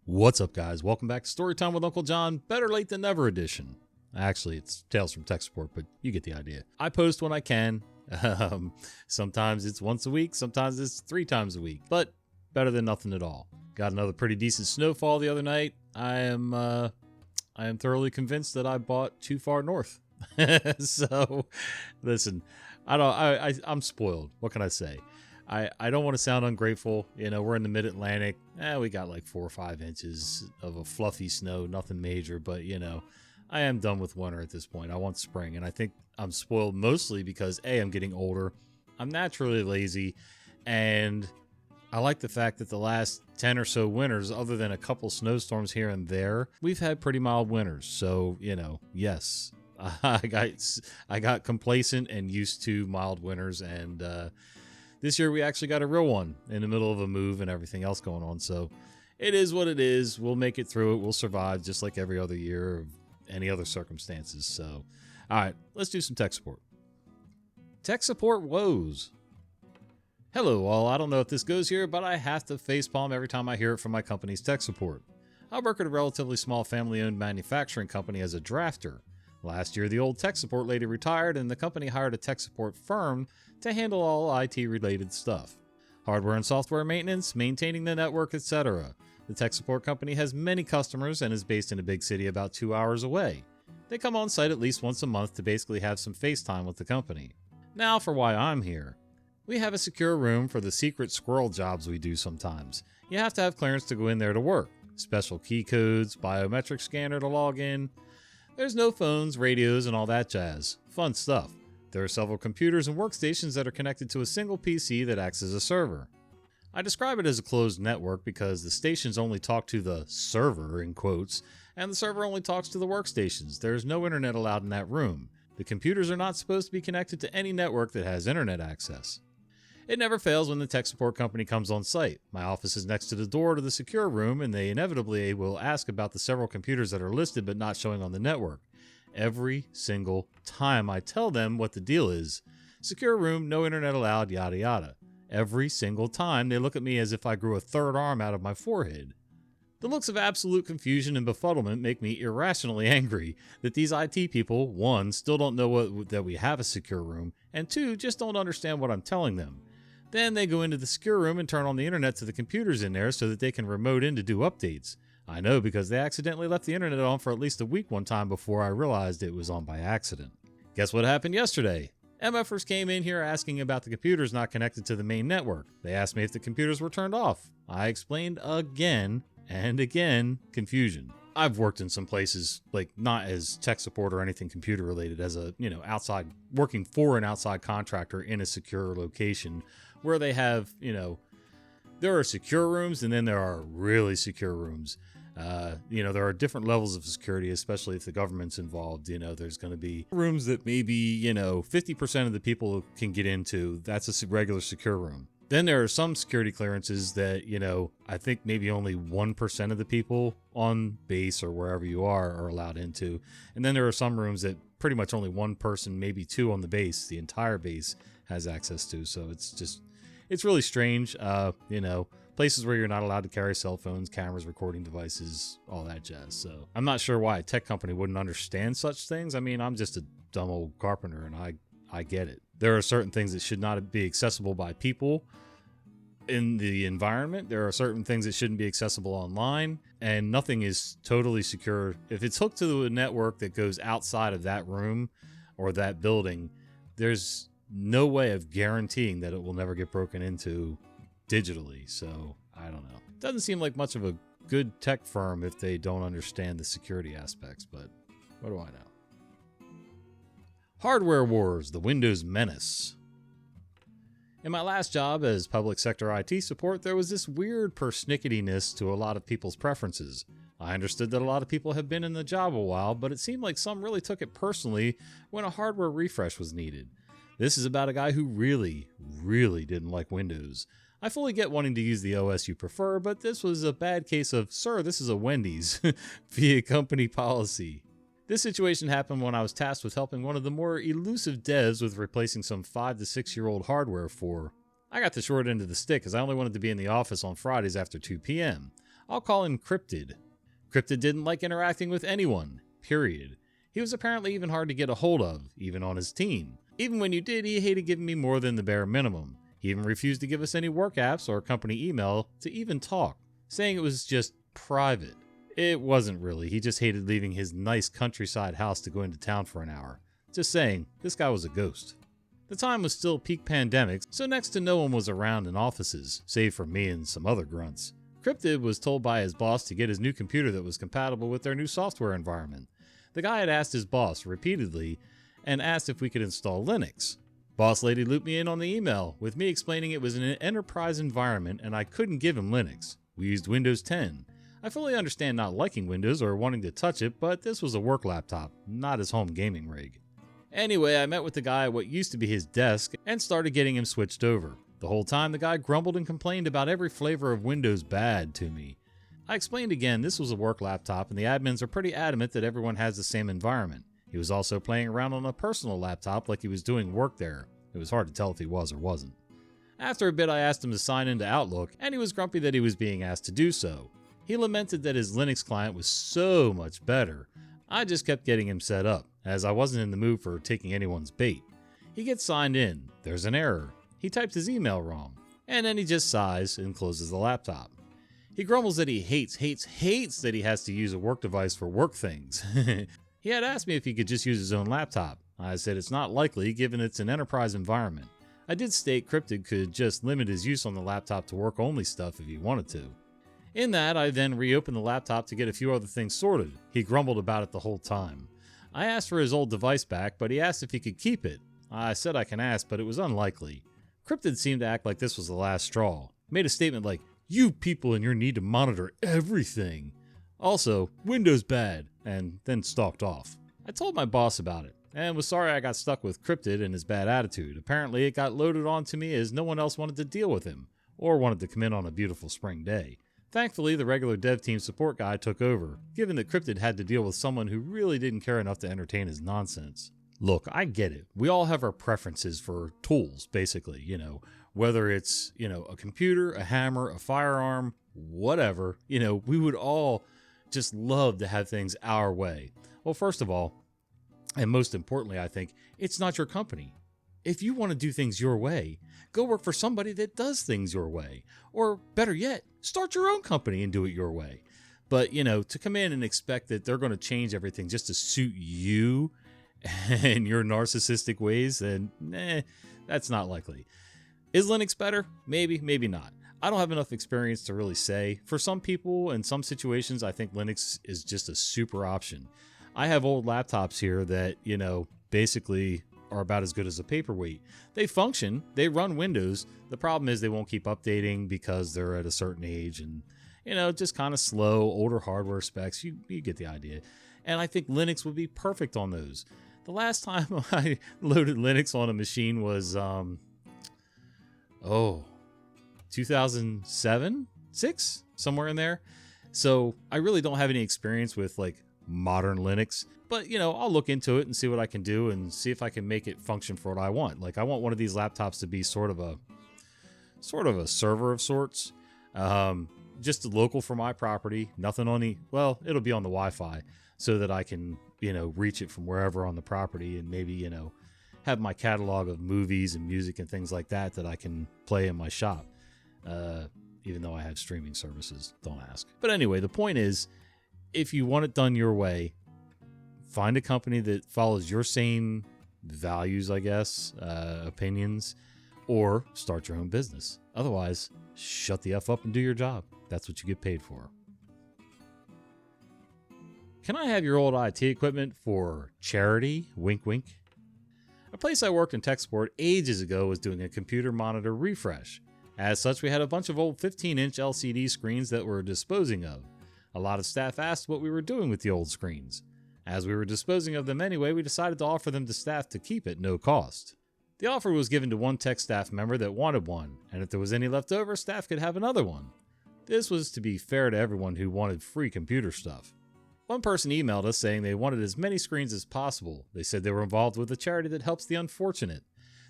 What's up, guys? Welcome back to Storytime with Uncle Jon, Better Late Than Never edition. Actually, it's Tales from Tech Support, but you get the idea. I post when I can. Sometimes it's once a week, sometimes it's 3 times a week, but better than nothing at all. Got another pretty decent snowfall the other night. I am thoroughly convinced that I bought too far north. So, listen, I'm spoiled. What can I say? I don't want to sound ungrateful. You know, we're in the mid-Atlantic. We got like 4 or 5 inches of a fluffy snow, nothing major, but you know, I am done with winter at this point. I want spring, and I think I'm spoiled mostly because A, I'm getting older. I'm naturally lazy, and I like the fact that the last 10 or so winters, other than a couple snowstorms here and there, we've had pretty mild winters. So, you know, yes, I got complacent and used to mild winters, and this year we actually got a real one in the middle of a move and everything else going on. So it is what it is. We'll make it through it. We'll survive just like every other year or any other circumstances. So, all right, let's do some tech support. Tech support woes. Hello all, I don't know if this goes here, but I have to facepalm every time I hear it from my company's tech support. I work at a relatively small family-owned manufacturing company as a drafter. Last year, the old tech support lady retired and the company hired a tech support firm to handle all IT-related stuff. Hardware and software maintenance, maintaining the network, etc. The tech support company has many customers and is based in a big city about 2 hours away. They come on site at least once a month to basically have some FaceTime with the company. Now for why I'm here. We have a secure room for the secret squirrel jobs we do sometimes. You have to have clearance to go in there to work. Special key codes, biometric scanner to log in. There's no phones, radios, and all that jazz. Fun stuff. There are several computers and workstations that are connected to a single PC that acts as a server. I describe it as a closed network because the stations only talk to the server, in quotes, and the server only talks to the workstations. There is no internet allowed in that room. The computers are not supposed to be connected to any network that has internet access. It never fails when the tech support company comes on site. My office is next to the door to the secure room, and they inevitably will ask about the several computers that are listed but not showing on the network. Every single time I tell them what the deal is. Secure room, no internet allowed, yada yada. Every single time they look at me as if I grew a third arm out of my forehead. The looks of absolute confusion and befuddlement make me irrationally angry that these IT people, 1, still don't know that we have a secure room, and 2, just don't understand what I'm telling them. Then they go into the secure room and turn on the internet to the computers in there so that they can remote in to do updates. I know because they accidentally left the internet on for at least a week one time before I realized it was on by accident. Guess what happened yesterday? MFers came in here asking about the computers not connected to the main network. They asked me if the computers were turned off. I explained again and again, confusion. I've worked in some places, like not as tech support or anything computer related, as a, outside, working for an outside contractor in a secure location where they have, there are secure rooms and then there are really secure rooms. There are different levels of security, especially if the government's involved. There's going to be rooms that maybe, 50% of the people can get into. That's a regular secure room. Then there are some security clearances that, I think maybe only 1% of the people on base or wherever you are allowed into. And then there are some rooms that pretty much only 1 person, maybe 2 on the base, the entire base has access to. So it's really strange. Places where you're not allowed to carry cell phones, cameras, recording devices, all that jazz. So I'm not sure why a tech company wouldn't understand such things. I mean, I'm just a dumb old carpenter and I get it. There are certain things that should not be accessible by people in the environment. There are certain things that shouldn't be accessible online, and nothing is totally secure. If it's hooked to a network that goes outside of that room or that building, there's no way of guaranteeing that it will never get broken into digitally. So I don't know. It doesn't seem like much of a good tech firm if they don't understand the security aspects, but what do I know? Hardware Wars, the Windows Menace. In my last job as public sector IT support, there was this weird persnicketyness to a lot of people's preferences. I understood that a lot of people have been in the job a while, but it seemed like some really took it personally when a hardware refresh was needed. This is about a guy who really, really didn't like Windows. I fully get wanting to use the OS you prefer, but this was a bad case of, sir, this is a Wendy's, via company policy. This situation happened when I was tasked with helping one of the more elusive devs with replacing some 5 to 6 year old hardware for. I got the short end of the stick as I only wanted to be in the office on Fridays after 2 p.m. I'll call him Cryptid. Cryptid didn't like interacting with anyone, period. He was apparently even hard to get a hold of, even on his team. Even when you did, he hated giving me more than the bare minimum. He even refused to give us any work apps or company email to even talk, saying it was just private. It wasn't really, he just hated leaving his nice countryside house to go into town for an hour. Just saying, this guy was a ghost. The time was still peak pandemic, so next to no one was around in offices, save for me and some other grunts. Cryptid was told by his boss to get his new computer that was compatible with their new software environment. The guy had asked his boss repeatedly and asked if we could install Linux. Boss lady looped me in on the email, with me explaining it was an enterprise environment and I couldn't give him Linux. We used Windows 10. I fully understand not liking Windows or wanting to touch it, but this was a work laptop, not his home gaming rig. Anyway, I met with the guy at what used to be his desk and started getting him switched over. The whole time the guy grumbled and complained about every flavor of Windows bad to me. I explained again this was a work laptop and the admins are pretty adamant that everyone has the same environment. He was also playing around on a personal laptop like he was doing work there. It was hard to tell if he was or wasn't. After a bit I asked him to sign into Outlook and he was grumpy that he was being asked to do so. He lamented that his Linux client was so much better. I just kept getting him set up, as I wasn't in the mood for taking anyone's bait. He gets signed in, there's an error. He typed his email wrong, and then he just sighs and closes the laptop. He grumbles that he hates that he has to use a work device for work things. He had asked me if he could just use his own laptop. I said it's not likely given it's an enterprise environment. I did state Cryptid could just limit his use on the laptop to work-only stuff if he wanted to. In that, I then reopened the laptop to get a few other things sorted. He grumbled about it the whole time. I asked for his old device back, but he asked if he could keep it. I said I can ask, but it was unlikely. Cryptid seemed to act like this was the last straw. Made a statement like, "You people and your need to monitor everything. Also, Windows bad," and then stalked off. I told my boss about it, and was sorry I got stuck with Cryptid and his bad attitude. Apparently it got loaded onto me as no one else wanted to deal with him, or wanted to come in on a beautiful spring day. Thankfully, the regular dev team support guy took over, given that Cryptid had to deal with someone who really didn't care enough to entertain his nonsense. Look, I get it. We all have our preferences for tools, basically, whether it's, a computer, a hammer, a firearm, whatever, we would all just love to have things our way. Well, first of all, and most importantly, I think, it's not your company. If you want to do things your way, go work for somebody that does things your way. Or better yet, start your own company and do it your way. But, to come in and expect that they're going to change everything just to suit you and your narcissistic ways, then that's not likely. Is Linux better? Maybe, maybe not. I don't have enough experience to really say. For some people in some situations, I think Linux is just a super option. I have old laptops here that, basically are about as good as a paperweight. They function, they run Windows. The problem is they won't keep updating because they're at a certain age and, just kind of slow, older hardware specs. You get the idea. And I think Linux would be perfect on those. The last time I loaded Linux on a machine was, 2007, 6, somewhere in there. So I really don't have any experience with modern Linux, but I'll look into it and see what I can do and see if I can make it function for what I want. I want one of these laptops to be sort of a server of sorts, just local for my property. Nothing on it'll be on the Wi-Fi so that I can reach it from wherever on the property and maybe have my catalog of movies and music and things like that I can play in my shop. Even though I have streaming services, don't ask. But anyway, the point is, if you want it done your way, find a company that follows your same values, I guess, opinions, or start your own business. Otherwise, shut the F up and do your job. That's what you get paid for. Can I have your old IT equipment for charity? Wink, wink. A place I worked in tech support ages ago was doing a computer monitor refresh. As such, we had a bunch of old 15-inch LCD screens that we're disposing of. A lot of staff asked what we were doing with the old screens. As we were disposing of them anyway, we decided to offer them to staff to keep at no cost. The offer was given to one tech staff member that wanted one, and if there was any left over, staff could have another one. This was to be fair to everyone who wanted free computer stuff. One person emailed us saying they wanted as many screens as possible. They said they were involved with a charity that helps the unfortunate.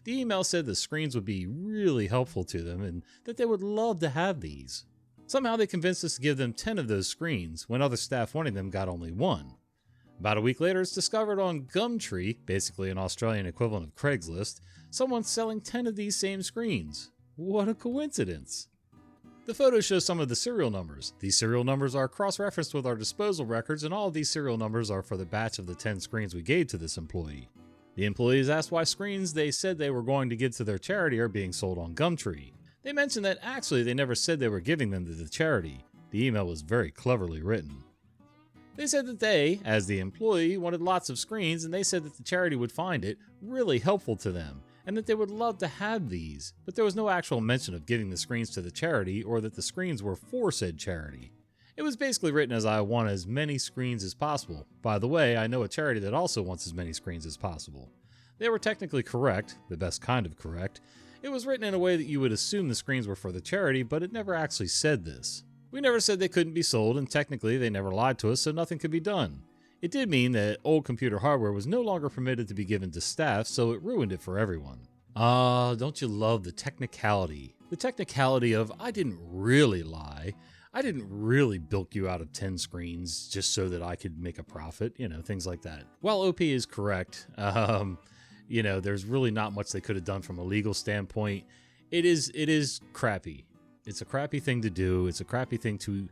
The email said the screens would be really helpful to them and that they would love to have these. Somehow they convinced us to give them 10 of those screens when other staff wanting them got only one. About a week later, it's discovered on Gumtree, basically an Australian equivalent of Craigslist, someone's selling 10 of these same screens. What a coincidence. The photo shows some of the serial numbers. These serial numbers are cross-referenced with our disposal records, and all of these serial numbers are for the batch of the 10 screens we gave to this employee. The employees asked why screens they said they were going to give to their charity are being sold on Gumtree. They mentioned that actually they never said they were giving them to the charity. The email was very cleverly written. They said that they, as the employee, wanted lots of screens, and they said that the charity would find it really helpful to them, and that they would love to have these, but there was no actual mention of giving the screens to the charity or that the screens were for said charity. It was basically written as I want as many screens as possible. By the way, I know a charity that also wants as many screens as possible. They were technically correct, the best kind of correct. It was written in a way that you would assume the screens were for the charity, but it never actually said this. We never said they couldn't be sold, and technically they never lied to us, so nothing could be done. It did mean that old computer hardware was no longer permitted to be given to staff, so it ruined it for everyone. Don't you love the technicality? The technicality of, I didn't really lie. I didn't really bilk you out of 10 screens just so that I could make a profit, things like that. While OP is correct, there's really not much they could have done from a legal standpoint. It is crappy. It's a crappy thing to do. It's a crappy thing to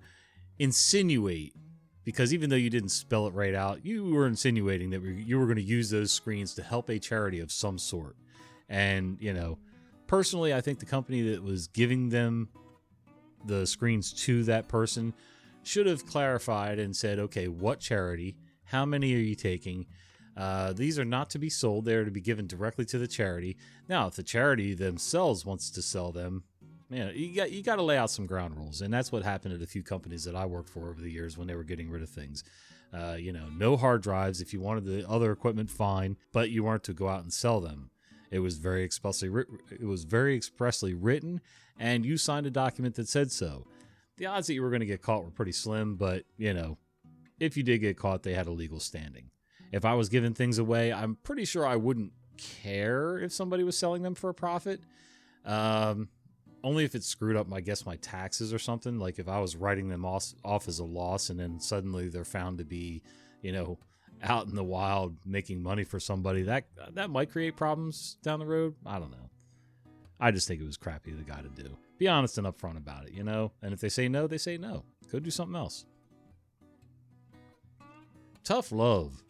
insinuate, because even though you didn't spell it right out, you were insinuating that you were going to use those screens to help a charity of some sort. And, personally, I think the company that was giving them the screens to that person should have clarified and said, okay, what charity? How many are you taking? These are not to be sold. They are to be given directly to the charity. Now, if the charity themselves wants to sell them, you got to lay out some ground rules. And that's what happened at a few companies that I worked for over the years when they were getting rid of things. No hard drives. If you wanted the other equipment, fine, but you weren't to go out and sell them. It was very expressly written, and you signed a document that said so. The odds that you were going to get caught were pretty slim, but, if you did get caught, they had a legal standing. If I was giving things away, I'm pretty sure I wouldn't care if somebody was selling them for a profit. Only if it screwed up, my taxes or something. Like if I was writing them off as a loss and then suddenly they're found to be, out in the wild making money for somebody, that might create problems down the road. I don't know. I just think it was crappy of the guy to do. Be honest and upfront about it, And if they say no, they say no. Go do something else. Tough love.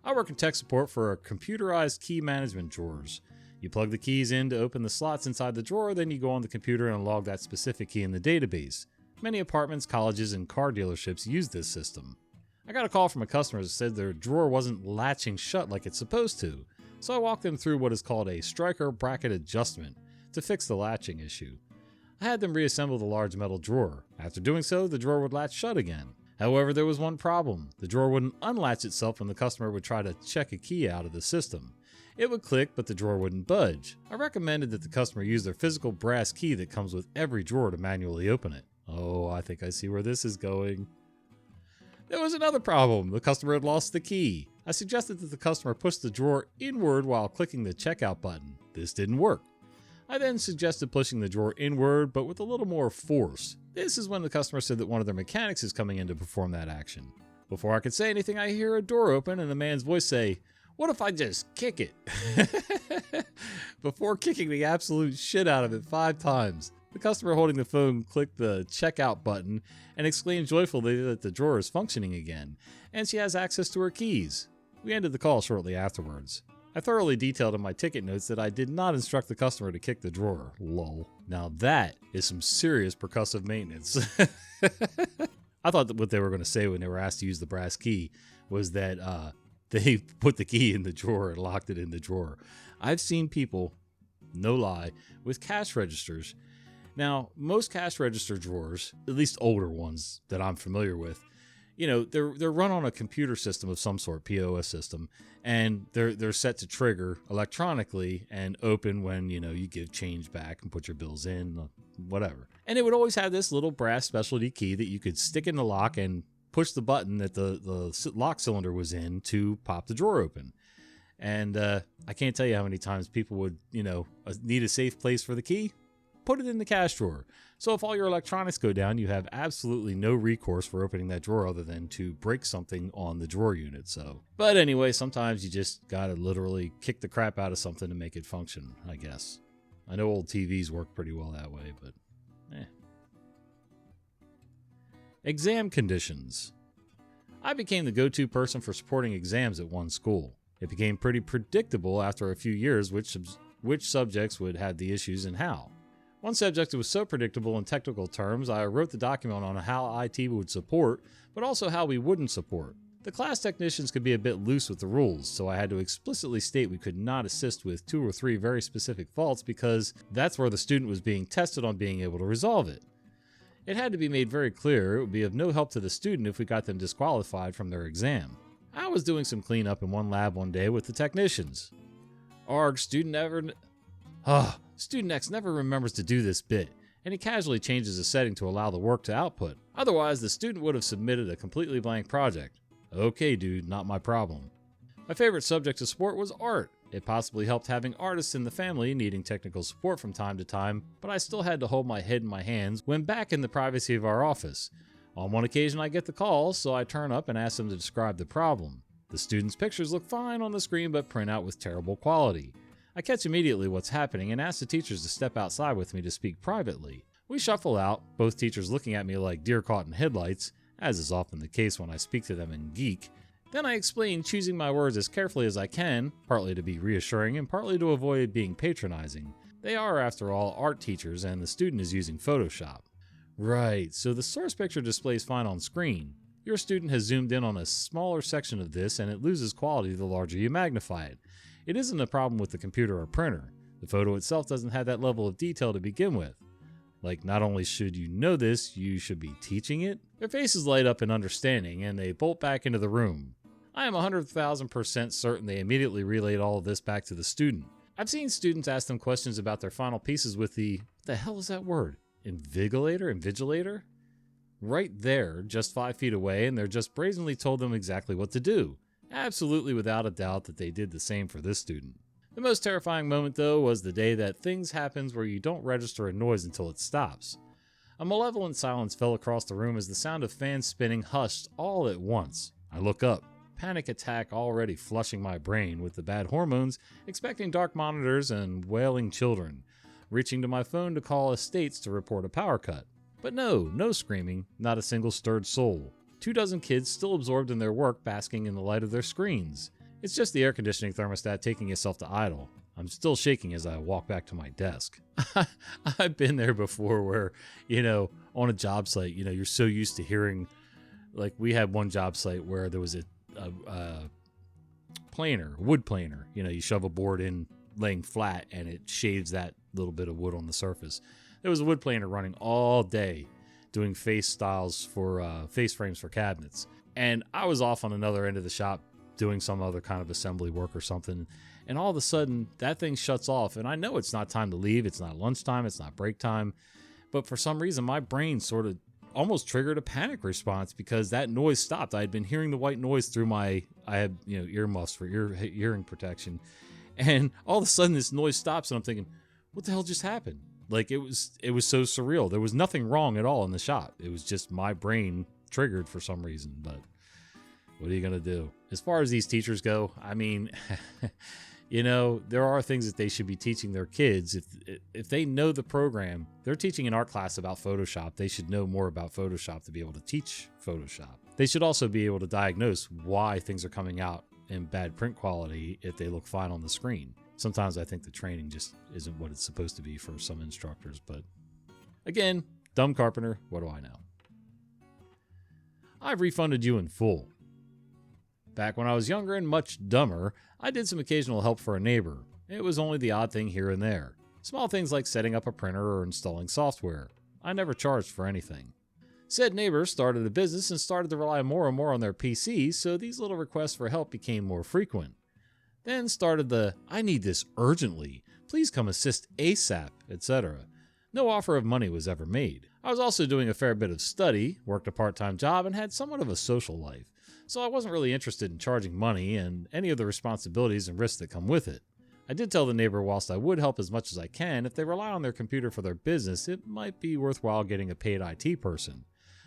I work in tech support for computerized key management drawers. You plug the keys in to open the slots inside the drawer, then you go on the computer and log that specific key in the database. Many apartments, colleges, and car dealerships use this system. I got a call from a customer that said their drawer wasn't latching shut like it's supposed to, so I walked them through what is called a striker bracket adjustment to fix the latching issue. I had them reassemble the large metal drawer. After doing so, the drawer would latch shut again. However, there was one problem. The drawer wouldn't unlatch itself when the customer would try to check a key out of the system. It would click, but the drawer wouldn't budge. I recommended that the customer use their physical brass key that comes with every drawer to manually open it. Oh, I think I see where this is going. There was another problem. The customer had lost the key. I suggested that the customer push the drawer inward while clicking the checkout button. This didn't work. I then suggested pushing the drawer inward, but with a little more force. This is when the customer said that one of their mechanics is coming in to perform that action. Before I could say anything, I hear a door open and the man's voice say, "What if I just kick it?" Before kicking the absolute shit out of it 5 times. The customer holding the phone clicked the checkout button and exclaimed joyfully that the drawer is functioning again, and she has access to her keys. We ended the call shortly afterwards. I thoroughly detailed in my ticket notes that I did not instruct the customer to kick the drawer. Lol. Now that is some serious percussive maintenance. I thought that what they were going to say when they were asked to use the brass key was that they put the key in the drawer and locked it in the drawer. I've seen people, no lie, with cash registers. Now, most cash register drawers, at least older ones that I'm familiar with, they're run on a computer system of some sort, POS system, and they're set to trigger electronically and open when, you give change back and put your bills in, whatever. And it would always have this little brass specialty key that you could stick in the lock and push the button that the lock cylinder was in to pop the drawer open. And I can't tell you how many times people would, need a safe place for the key. put it in the cash drawer. So if all your electronics go down, you have absolutely no recourse for opening that drawer other than to break something on the drawer unit. But anyway, sometimes you just gotta literally kick the crap out of something to make it function, I guess. I know old TVs work pretty well that way, but Exam conditions. I became the go-to person for supporting exams at one school. It became pretty predictable after a few years which subjects would have the issues and how. One subject was so predictable in technical terms, I wrote the document on how IT would support, but also how we wouldn't support. The class technicians could be a bit loose with the rules, so I had to explicitly state we could not assist with 2 or 3 very specific faults because that's where the student was being tested on being able to resolve it. It had to be made very clear it would be of no help to the student if we got them disqualified from their exam. I was doing some cleanup in one lab one day with the technicians. Student X never remembers to do this bit, and he casually changes a setting to allow the work to output. Otherwise, the student would have submitted a completely blank project. Okay, dude, not my problem. My favorite subject to support was art. It possibly helped having artists in the family needing technical support from time to time, but I still had to hold my head in my hands when back in the privacy of our office. On one occasion I get the call, so I turn up and ask them to describe the problem. The students' pictures look fine on the screen but print out with terrible quality. I catch immediately what's happening and ask the teachers to step outside with me to speak privately. We shuffle out, both teachers looking at me like deer caught in headlights, as is often the case when I speak to them in geek. Then I explain, choosing my words as carefully as I can, partly to be reassuring and partly to avoid being patronizing. They are, after all, art teachers and the student is using Photoshop. Right, so the source picture displays fine on screen. Your student has zoomed in on a smaller section of this and it loses quality the larger you magnify it. It isn't a problem with the computer or printer. The photo itself doesn't have that level of detail to begin with. Like, not only should you know this, you should be teaching it. Their faces light up in understanding and they bolt back into the room. I am 100,000% certain they immediately relayed all of this back to the student. I've seen students ask them questions about their final pieces with what the hell is that word? Invigilator? Right there, just 5 feet away, and they're just brazenly told them exactly what to do. Absolutely without a doubt that they did the same for this student. The most terrifying moment, though, was the day that things happens where you don't register a noise until it stops. A malevolent silence fell across the room as the sound of fans spinning hushed all at once. I look up. Panic attack already flushing my brain with the bad hormones, expecting dark monitors and wailing children, reaching to my phone to call estates to report a power cut. But no screaming, not a single stirred soul. 24 kids still absorbed in their work, basking in the light of their screens. It's just the air conditioning thermostat taking itself to idle. I'm still shaking as I walk back to my desk. I've been there before where, on a job site, you're so used to hearing, like we had one job site where there was a wood planer. You shove a board in laying flat and it shaves that little bit of wood on the surface. There was a wood planer running all day doing face frames for cabinets. And I was off on another end of the shop doing some other kind of assembly work or something. And all of a sudden that thing shuts off and I know it's not time to leave. It's not lunchtime. It's not break time. But for some reason my brain sort of almost triggered a panic response because that noise stopped. I had been hearing the white noise through I had, earmuffs for hearing protection. And all of a sudden this noise stops and I'm thinking, what the hell just happened? Like it was so surreal. There was nothing wrong at all in the shop. It was just my brain triggered for some reason, but what are you going to do? As far as these teachers go, I mean, there are things that they should be teaching their kids. If they know the program, they're teaching an art class about Photoshop. They should know more about Photoshop to be able to teach Photoshop. They should also be able to diagnose why things are coming out in bad print quality if they look fine on the screen. Sometimes I think the training just isn't what it's supposed to be for some instructors, but again, dumb carpenter, what do I know? I've refunded you in full. Back when I was younger and much dumber, I did some occasional help for a neighbor. It was only the odd thing here and there. Small things like setting up a printer or installing software. I never charged for anything. Said neighbor started a business and started to rely more and more on their PCs, so these little requests for help became more frequent. Then started the, I need this urgently, please come assist ASAP, etc. No offer of money was ever made. I was also doing a fair bit of study, worked a part-time job, and had somewhat of a social life, so I wasn't really interested in charging money and any of the responsibilities and risks that come with it. I did tell the neighbor whilst I would help as much as I can, if they rely on their computer for their business, it might be worthwhile getting a paid IT person.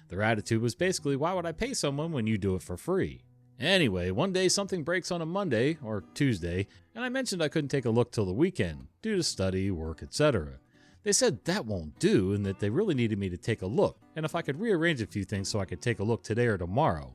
Their attitude was basically, why would I pay someone when you do it for free? Anyway, one day something breaks on a Monday or Tuesday, and I mentioned I couldn't take a look till the weekend, due to study, work, etc. They said that won't do, and that they really needed me to take a look, and if I could rearrange a few things so I could take a look today or tomorrow.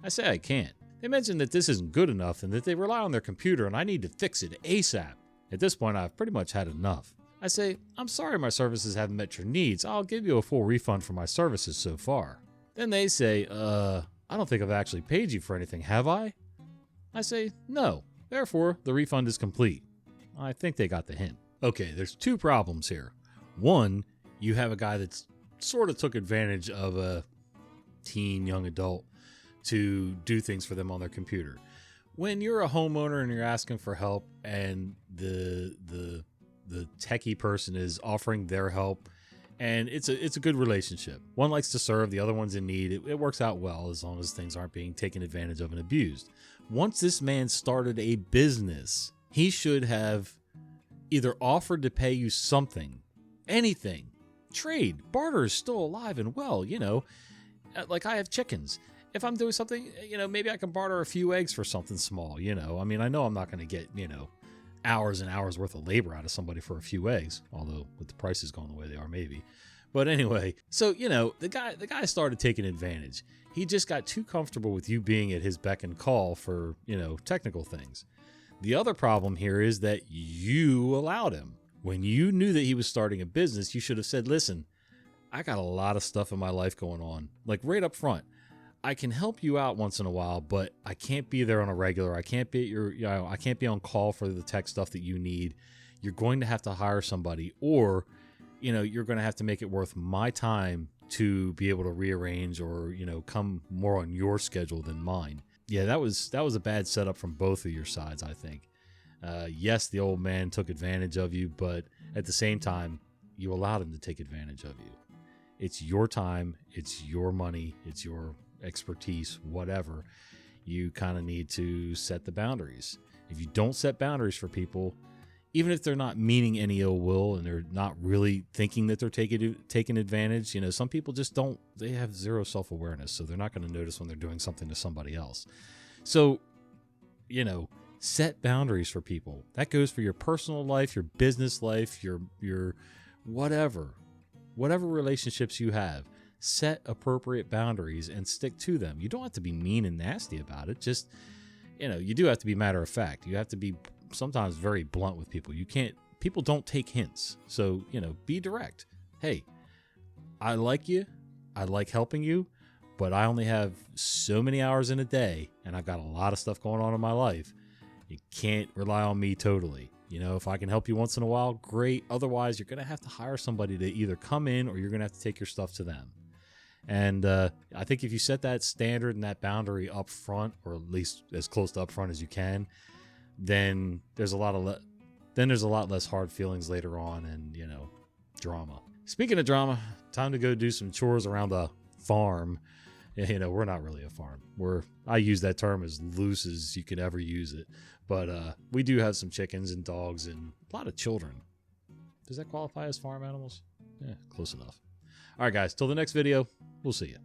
I say I can't. They mentioned that this isn't good enough and that they rely on their computer and I need to fix it ASAP. At this point, I've pretty much had enough. I say, I'm sorry my services haven't met your needs. I'll give you a full refund for my services so far. Then they say, I don't think I've actually paid you for anything, have I? I say, no. Therefore, the refund is complete. I think they got the hint. Okay, there's two problems here. One, you have a guy that's sort of took advantage of a teen, young adult to do things for them on their computer. When you're a homeowner and you're asking for help and the techie person is offering their help, and it's a good relationship. One likes to serve, the other one's in need. It works out well as long as things aren't being taken advantage of and abused. Once this man started a business, he should have either offered to pay you something, anything. Trade, barter is still alive and well, you know. Like I have chickens. If I'm doing something, you know, maybe I can barter a few eggs for something small, you know. I mean, I know I'm not going to get, you know, hours and hours worth of labor out of somebody for a few eggs, although with the prices going the way they are, maybe. But anyway, so, you know, the guy started taking advantage. He just got too comfortable with you being at his beck and call for, you know, technical things. The other problem here is that you allowed him. When you knew that he was starting a business, you should have said, listen, I got a lot of stuff in my life going on, like right up front. I can help you out once in a while, but I can't be there on a regular. I can't be at your, you know, I can't be on call for the tech stuff that you need. You're going to have to hire somebody, or, you know, you're going to have to make it worth my time to be able to rearrange or, you know, come more on your schedule than mine. Yeah, that was a bad setup from both of your sides, I think. Yes, the old man took advantage of you, but at the same time, you allowed him to take advantage of you. It's your time, it's your money, it's your expertise, whatever. You kind of need to set the boundaries. If you don't set boundaries for people, even if they're not meaning any ill will and they're not really thinking that they're taking advantage, you know, some people just don't, they have zero self-awareness, so they're not going to notice when they're doing something to somebody else. So, you know, set boundaries for people. That goes for your personal life, your business life, your whatever relationships you have. Set appropriate boundaries and stick to them. You don't have to be mean and nasty about it. Just, you know, you do have to be matter of fact. You have to be sometimes very blunt with people. People don't take hints. So, you know, be direct. Hey, I like you. I like helping you, but I only have so many hours in a day and I've got a lot of stuff going on in my life. You can't rely on me totally. You know, if I can help you once in a while, great. Otherwise, you're going to have to hire somebody to either come in or you're going to have to take your stuff to them. And I think if you set that standard and that boundary up front, or at least as close to up front as you can, then there's a lot less hard feelings later on and, you know, drama. Speaking of drama, time to go do some chores around the farm. You know, we're not really a farm. I use that term as loose as you could ever use it. But we do have some chickens and dogs and a lot of children. Does that qualify as farm animals? Yeah, close enough. All right, guys, till the next video, we'll see you.